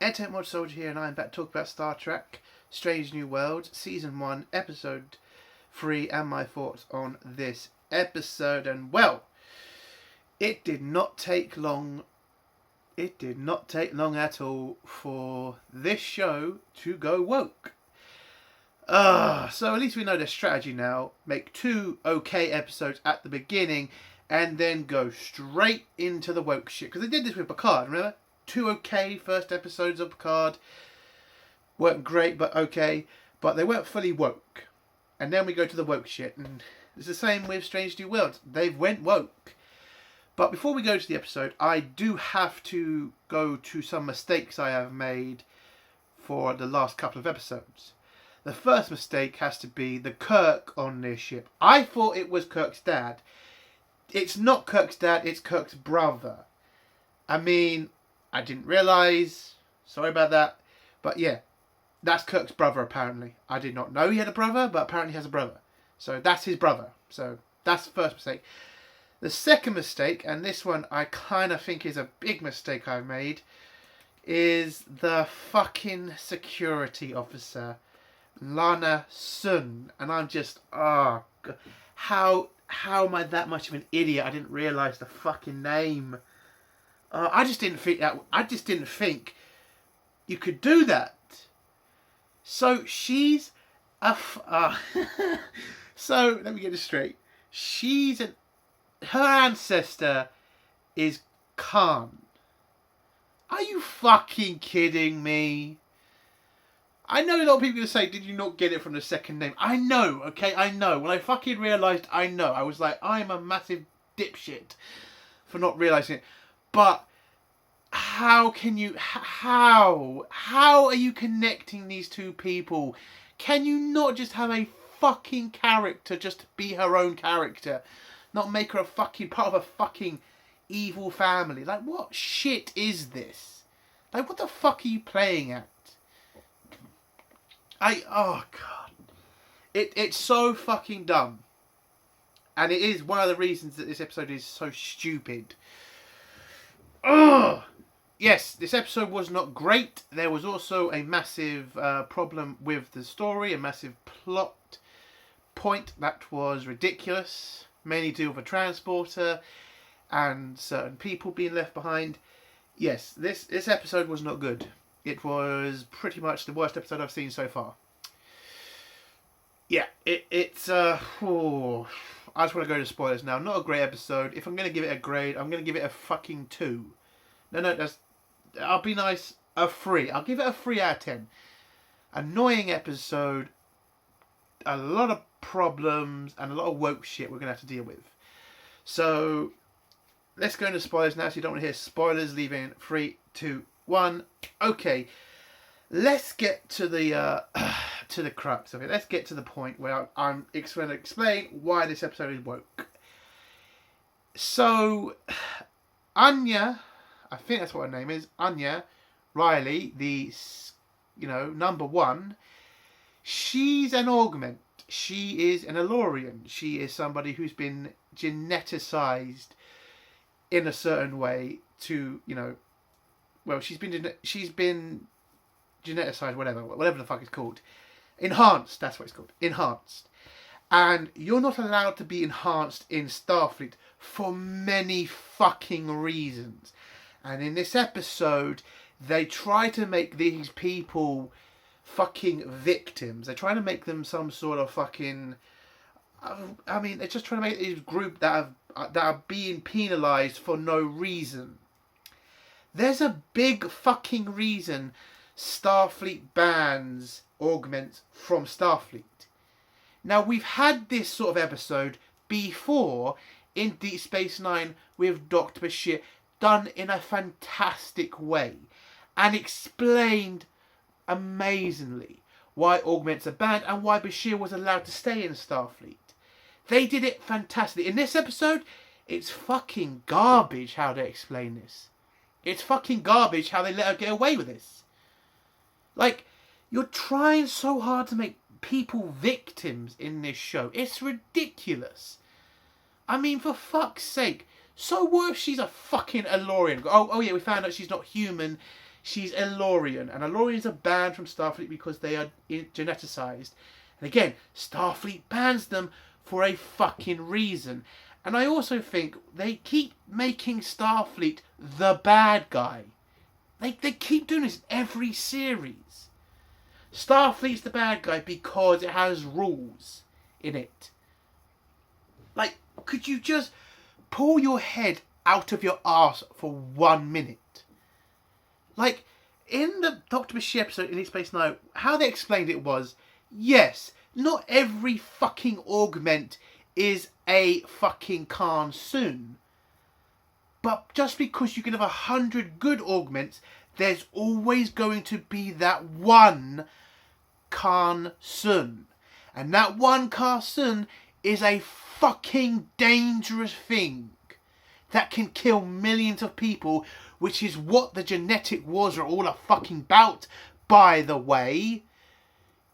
Mod Soldier here, and I'm back to talk about Star Trek Strange New Worlds, Season 1, Episode 3, and my thoughts on this episode. And well, it did not take long. It did not take long at all for this show to go woke. So at least we know their strategy now. Make 2 okay episodes at the beginning and then go straight into the woke shit. Because they did this with Picard, remember? 2 okay first episodes of Picard. Weren't great, but okay. But they weren't fully woke. And then we go to the woke shit. And it's the same with Strange New Worlds. They went woke. But before we go to the episode, I do have to go to some mistakes I have made for the last couple of episodes. The first mistake has to be the Kirk on this ship. I thought it was Kirk's dad. It's not Kirk's dad, it's Kirk's brother. I mean, I didn't realise. Sorry about that. But yeah, that's Kirk's brother apparently. I did not know he had a brother, but apparently he has a brother. So that's his brother. So that's the first mistake. The second mistake, and this one I kind of think is a big mistake I've made, is the fucking security officer, Lana Sun. And I'm just, how am I that much of an idiot? I didn't realise the fucking name. I just didn't think you could do that. So she's so let me get this straight. Her ancestor is Khan. Are you fucking kidding me? I know a lot of people are going to say, did you not get it from the second name? I know, okay, I know. When I fucking realised, I know. I was like, I'm a massive dipshit for not realising it. But how can you, how are you connecting these two people? Can you not just have a fucking character just be her own character? Not make her a fucking part of a fucking evil family. Like, what shit is this? Like, what the fuck are you playing at? Oh god. It's so fucking dumb. And it is one of the reasons that this episode is so stupid. Ugh! Yes, this episode was not great. There was also a massive problem with the story, a massive plot point that was ridiculous. Mainly to do with a transporter and certain people being left behind. Yes, this episode was not good. It was pretty much the worst episode I've seen so far. Yeah, it's I just want to go to spoilers now. Not a great episode. If I'm going to give it a grade, I'm going to give it a fucking 2. No, I'll be nice. A 3. I'll give it a 3 out of 10. Annoying episode. A lot of problems and a lot of woke shit we're going to have to deal with. So, let's go into spoilers now. So you don't want to hear spoilers. Leave in 3, 2, 1. Okay, let's get to the crux of it. Let's get to the point where I'm going to explain why this episode is woke. So, Anya, I think that's what her name is, Anya Riley, the number 1. She's an augment. She is an Elorian. She is somebody who's been geneticized in a certain way to, well, she's been geneticized, whatever the fuck it's called. Enhanced, that's what it's called. Enhanced. And you're not allowed to be enhanced in Starfleet for many fucking reasons. And in this episode, they try to make these people fucking victims. They're trying to make them some sort of fucking, I mean, they're just trying to make this group that are being penalised for no reason. There's a big fucking reason Starfleet bans augments from Starfleet. Now, we've had this sort of episode before in Deep Space Nine with Dr. Bashir, done in a fantastic way and explained amazingly why augments are banned and why Bashir was allowed to stay in Starfleet. They did it fantastically. In this episode, it's fucking garbage how they explain this. It's fucking garbage how they let her get away with this. Like, you're trying so hard to make people victims in this show. It's ridiculous. I mean, for fuck's sake. So what if she's a fucking Elorian? Oh yeah, we found out she's not human. She's Elorian, and Elorians are banned from Starfleet because they are geneticized. And again, Starfleet bans them for a fucking reason. And I also think they keep making Starfleet the bad guy. They keep doing this in every series. Starfleet's the bad guy because it has rules in it. Like, could you just pull your head out of your arse for 1 minute? Like, in the Dr. Bashir episode in Deep Space Nine, how they explained it was, yes, not every fucking augment is a fucking Khan Soon. But just because you can have 100 good augments, there's always going to be that one Khan Soon. And that one Khan Soon is a fucking dangerous thing that can kill millions of people, which is what the genetic wars are all fucking about, by the way.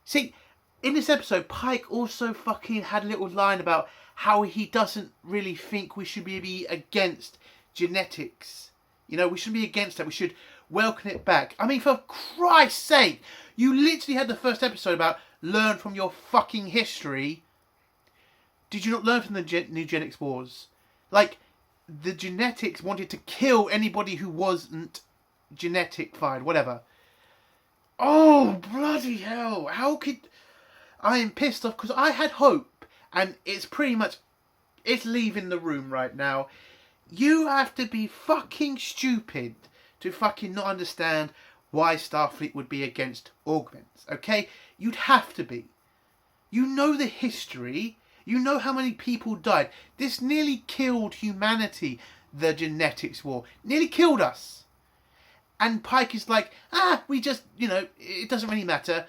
See, in this episode, Pike also fucking had a little line about how he doesn't really think we should be against genetics. You know, we shouldn't be against it. We should welcome it back. I mean, for Christ's sake, you literally had the first episode about learn from your fucking history. Did you not learn from the eugenics wars? Like, the genetics wanted to kill anybody who wasn't genetic-fied, whatever. Oh, bloody hell. How could... I am pissed off because I had hope, and it's pretty much... It's leaving the room right now. You have to be fucking stupid to fucking not understand why Starfleet would be against augments, okay? You'd have to be. You know the history. You know how many people died. This nearly killed humanity, the genetics war. Nearly killed us. And Pike is like, we just, it doesn't really matter.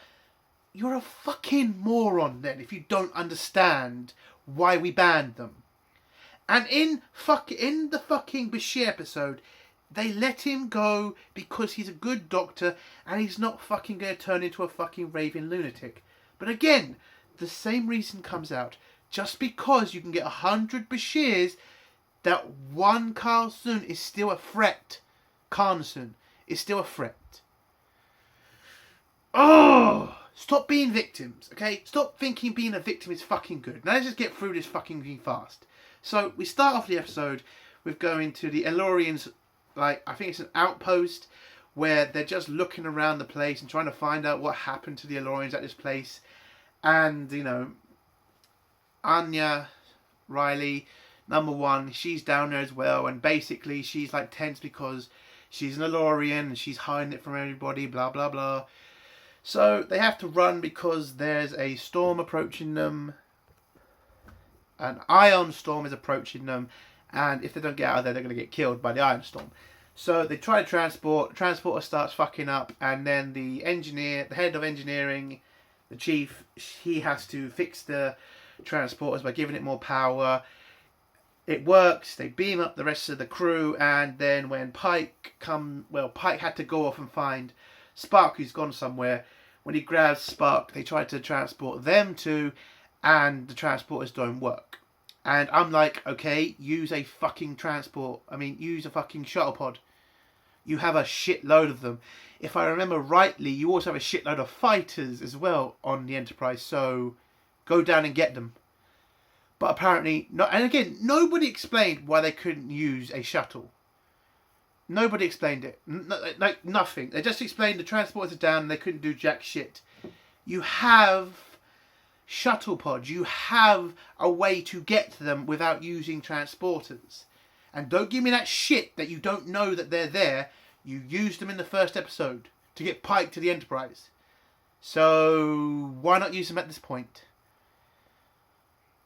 You're a fucking moron then if you don't understand why we banned them. And in the fucking Bashir episode, they let him go because he's a good doctor and he's not fucking going to turn into a fucking raving lunatic. But again, the same reason comes out. Just because you can get 100 Bashirs, that one Khan Soon is still a threat. Khan Soon is still a threat. Oh! Stop being victims, okay? Stop thinking being a victim is fucking good. Now let's just get through this fucking thing fast. So, we start off the episode with going to the Elorians, like, I think it's an outpost, where they're just looking around the place and trying to find out what happened to the Elorians at this place. And, Anya, Riley, number one, she's down there as well. And basically, she's, like, tense because she's an Elorian and she's hiding it from everybody, blah, blah, blah. So, they have to run because there's a storm approaching them. An ion storm is approaching them, and if they don't get out of there, they're going to get killed by the ion storm. So they try to transport. The transporter starts fucking up, and then the engineer, the head of engineering, the chief, he has to fix the transporters by giving it more power. It works. They beam up the rest of the crew, and then when Pike had to go off and find Spock, who's gone somewhere. When he grabs Spock, they try to transport them too, and the transporters don't work. And I'm like, okay, use a fucking use a fucking shuttle pod. You have a shitload of them. If I remember rightly, you also have a shitload of fighters as well on the Enterprise, so go down and get them. But apparently, not. And again, nobody explained why they couldn't use a shuttle. Nobody explained it. Like, nothing. They just explained the transporters are down and they couldn't do jack shit. You have shuttle pods. You have a way to get to them without using transporters. And don't give me that shit that you don't know that they're there. You used them in the first episode to get Pike to the Enterprise. So why not use them at this point?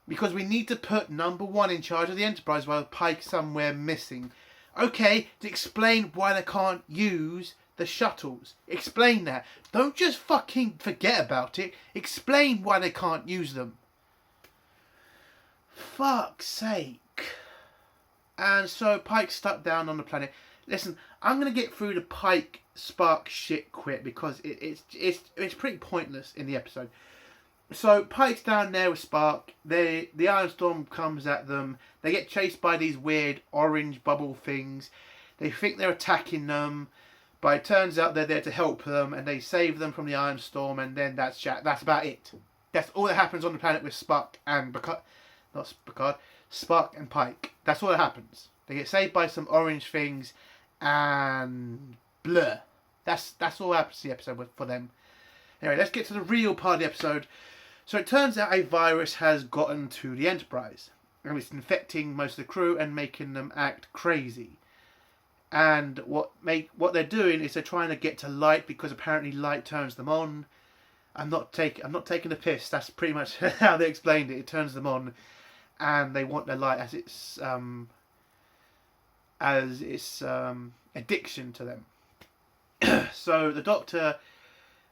Because we need to put number one in charge of the Enterprise while Pike's somewhere missing. Okay, to explain why they can't use the shuttles. Explain that. Don't just fucking forget about it. Explain why they can't use them. Fuck's sake. And so Pike's stuck down on the planet. Listen, I'm going to get through the Pike Spock shit quick because it's pretty pointless in the episode. So Pike's down there with Spock. The Iron Storm comes at them. They get chased by these weird orange bubble things. They think they're attacking them. But it turns out they're there to help them, and they save them from the Iron Storm, and then that's about it. That's all that happens on the planet with Spock and Spock and Pike. That's all that happens. They get saved by some orange things, and blur. That's all that happens to the episode for them. Anyway, let's get to the real part of the episode. So it turns out a virus has gotten to the Enterprise, and it's infecting most of the crew and making them act crazy. And what they're doing is they're trying to get to light, because apparently light turns them on. I'm not taking the piss. That's pretty much how they explained it. It turns them on, and they want their light as its addiction to them. So the Doctor,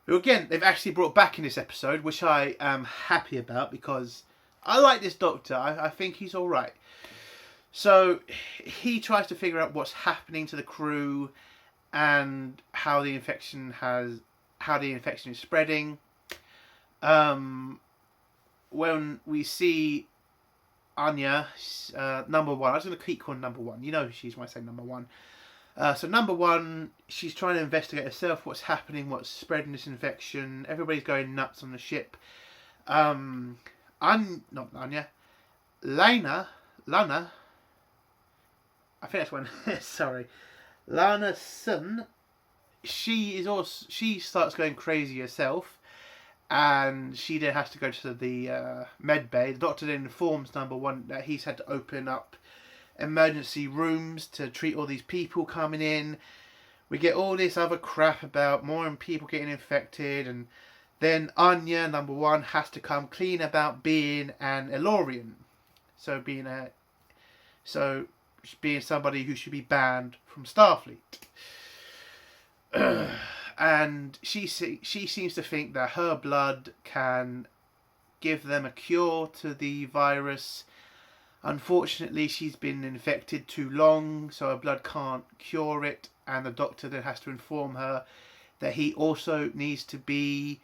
who again they've actually brought back in this episode, which I am happy about, because I like this Doctor. I think he's all right. So he tries to figure out what's happening to the crew and how the infection is spreading. When we see Anya, number one, I was going to keep calling number one. You know who she is when I say number one. So number one, she's trying to investigate herself, what's happening, what's spreading this infection. Everybody's going nuts on the ship. Not Anya, Lana. I think that's one. Sorry, Lana Sun. She starts going crazy herself, and she then has to go to the med bay. The Doctor then informs number one that he's had to open up emergency rooms to treat all these people coming in. We get all this other crap about more people getting infected, and then Anya, number one, has to come clean about being an Elorian. So being somebody who should be banned from Starfleet. And she seems to think that her blood can give them a cure to the virus. Unfortunately, she's been infected too long, so her blood can't cure it, and the Doctor then has to inform her that he also needs to be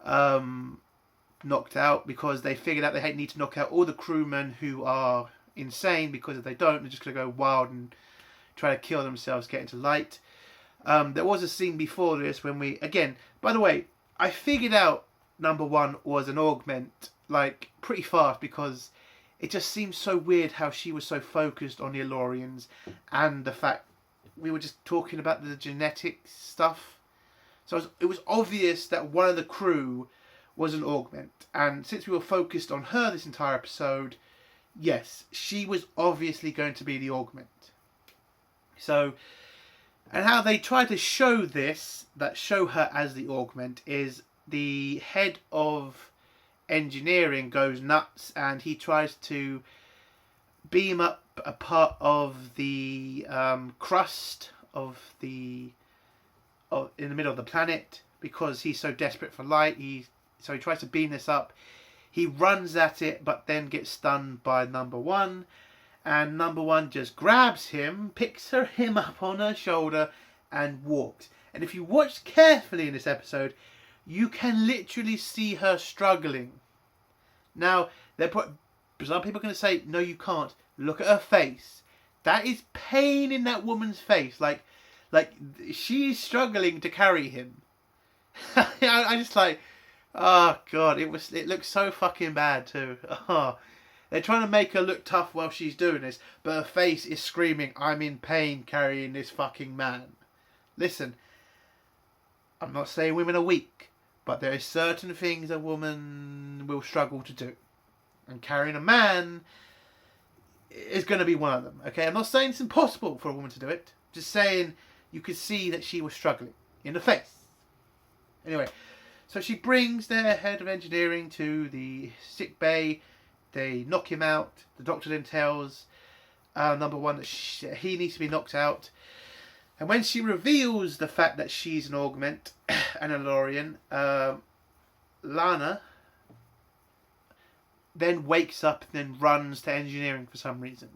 knocked out, because they figured out they need to knock out all the crewmen who are insane, because if they don't, they're just going to go wild and try to kill themselves, get into light. There was a scene before this when by the way, I figured out number one was an augment like pretty fast, because it just seems so weird how she was so focused on the Elorians, and the fact we were just talking about the genetic stuff. So it was obvious that one of the crew was an augment, and since we were focused on her this entire episode, yes, she was obviously going to be the augment. So, and how they try to show her as the augment, is the head of engineering goes nuts, and he tries to beam up a part of the crust in the middle of the planet, because he's so desperate for light. So he tries to beam this up. He runs at it, but then gets stunned by number one. And number one just grabs him, picks him up on her shoulder, and walks. And if you watch carefully in this episode, you can literally see her struggling. Now, some people are going to say, no, you can't. Look at her face. That is pain in that woman's face. Like she's struggling to carry him. I just like... Oh god, it looks so fucking bad too. Oh, they're trying to make her look tough while she's doing this, but her face is screaming, I'm in pain carrying this fucking man. Listen, I'm not saying women are weak, but there are certain things a woman will struggle to do. And carrying a man is going to be one of them. Okay, I'm not saying it's impossible for a woman to do it. Just saying you could see that she was struggling in the face. Anyway. So she brings their head of engineering to the sick bay. They knock him out. The Doctor then tells number one that he needs to be knocked out. And when she reveals the fact that she's an augment, an Elorian, Lana then wakes up and then runs to engineering for some reason.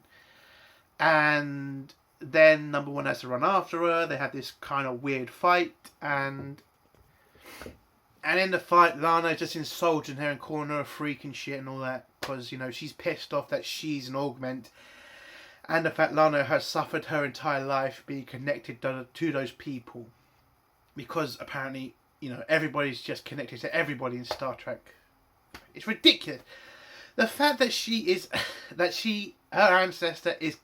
And then number one has to run after her. They have this kind of weird fight, and in the fight, Lana is just insulting her and calling her a freak and shit and all that, because, she's pissed off that she's an augment, and the fact Lana has suffered her entire life being connected to those people. because apparently, everybody's just connected to everybody in Star Trek. It's ridiculous. The fact that her ancestor is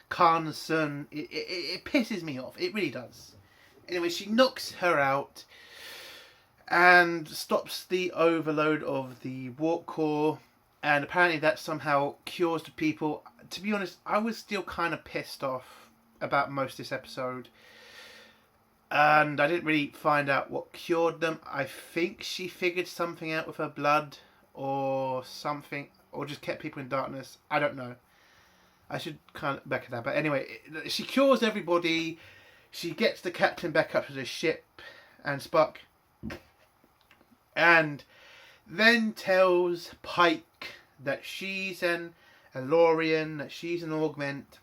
Khan's son, it pisses me off. It really does. Anyway, she knocks her out and stops the overload of the warp core, and apparently that somehow cures the people. To be honest, I was still kind of pissed off about most of this episode, and I didn't really find out what cured them. I think she figured something out with her blood or something, or just kept people in darkness. I don't know. I should kind of back at that. But anyway, she cures everybody. She gets the captain back up to the ship and Spock, and then tells Pike that she's an Elorian, that she's an augment,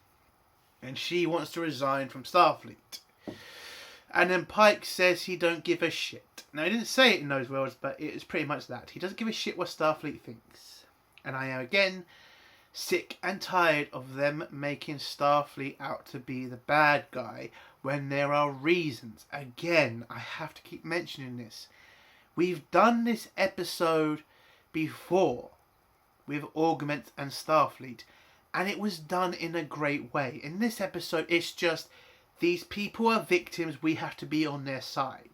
and she wants to resign from Starfleet. And then Pike says he don't give a shit. Now, he didn't say it in those words, but it is pretty much that. He doesn't give a shit what Starfleet thinks. And I am, again, sick and tired of them making Starfleet out to be the bad guy when there are reasons. Again, I have to keep mentioning this. We've done this episode before with Augment and Starfleet, and it was done in a great way. In this episode, it's just, these people are victims, we have to be on their side.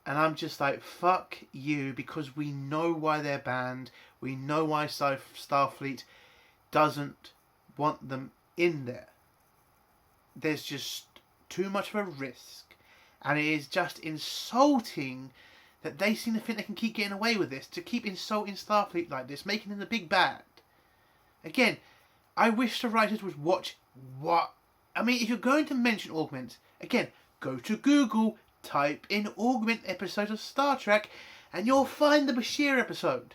And I'm just like, fuck you, because we know why they're banned. We know why Starfleet doesn't want them in there. There's just too much of a risk. And it is just insulting that they seem to think they can keep getting away with this, to keep insulting Starfleet like this, making them the big bad. Again, I wish the writers would watch what... I mean, if you're going to mention Augment, again, go to Google, type in Augment episode of Star Trek, and you'll find the Bashir episode.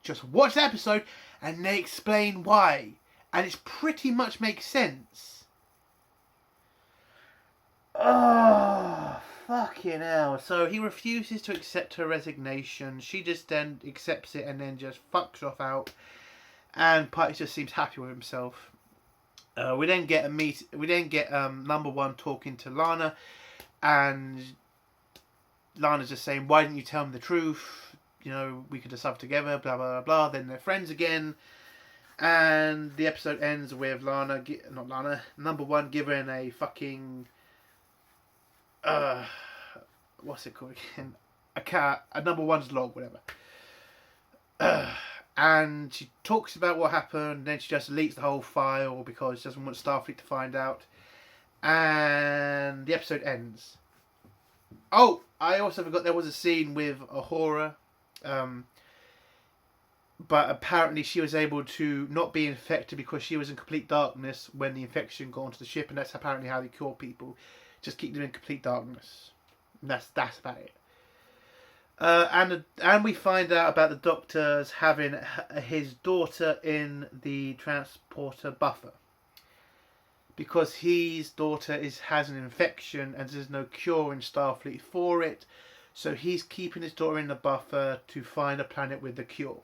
Just watch the episode, and they explain why. And it pretty much makes sense. Oh, fucking hell. So he refuses to accept her resignation. She just then accepts it and then just fucks off out. And Pike just seems happy with himself. We then get number one talking to Lana, and Lana's just saying, "Why didn't you tell me the truth? We could have suffered together." Blah blah blah blah. Then they're friends again, and the episode ends with number one giving a fucking what's it called again? A number one's log, whatever. And she talks about what happened, and then she just deletes the whole file because she doesn't want Starfleet to find out. And the episode ends. Oh, I also forgot there was a scene with Uhura. But apparently she was able to not be infected because she was in complete darkness when the infection got onto the ship, and that's apparently how they cure people. Just keep them in complete darkness. And that's about it. And we find out about the doctors having his daughter in the transporter buffer, because his daughter has an infection and there's no cure in Starfleet for it, so he's keeping his daughter in the buffer to find a planet with the cure.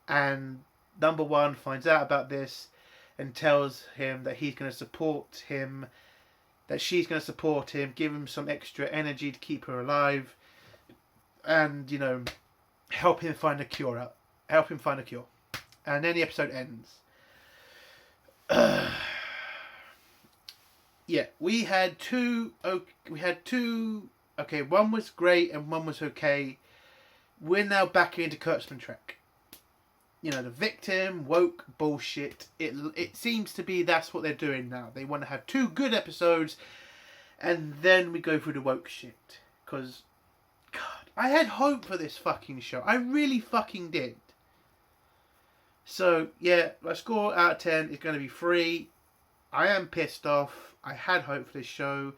And number one finds out about this and tells him that he's going to support him, that she's going to support him, give him some extra energy to keep her alive, and help him find a cure. And then the episode ends. Yeah, we had two. Okay, one was great and one was okay. We're now back into Kurtzman Trek. The victim woke bullshit. It seems to be that's what they're doing now. They want to have two good episodes, and then we go through the woke shit. Because, God, I had hope for this fucking show. I really fucking did. So, yeah, my score out of 10 is going to be 3. I am pissed off. I had hope for this show.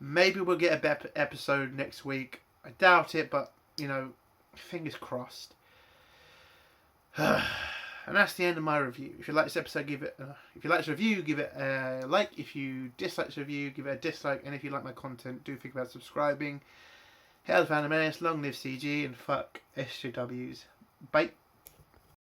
Maybe we'll get a better episode next week. I doubt it, but, fingers crossed. And that's the end of my review. If you like this episode, if you like this review, give it a like. If you dislike this review, give it a dislike. And if you like my content, do think about subscribing. Hail the Phantom Menace, long live CG, and fuck SJWs. Bye.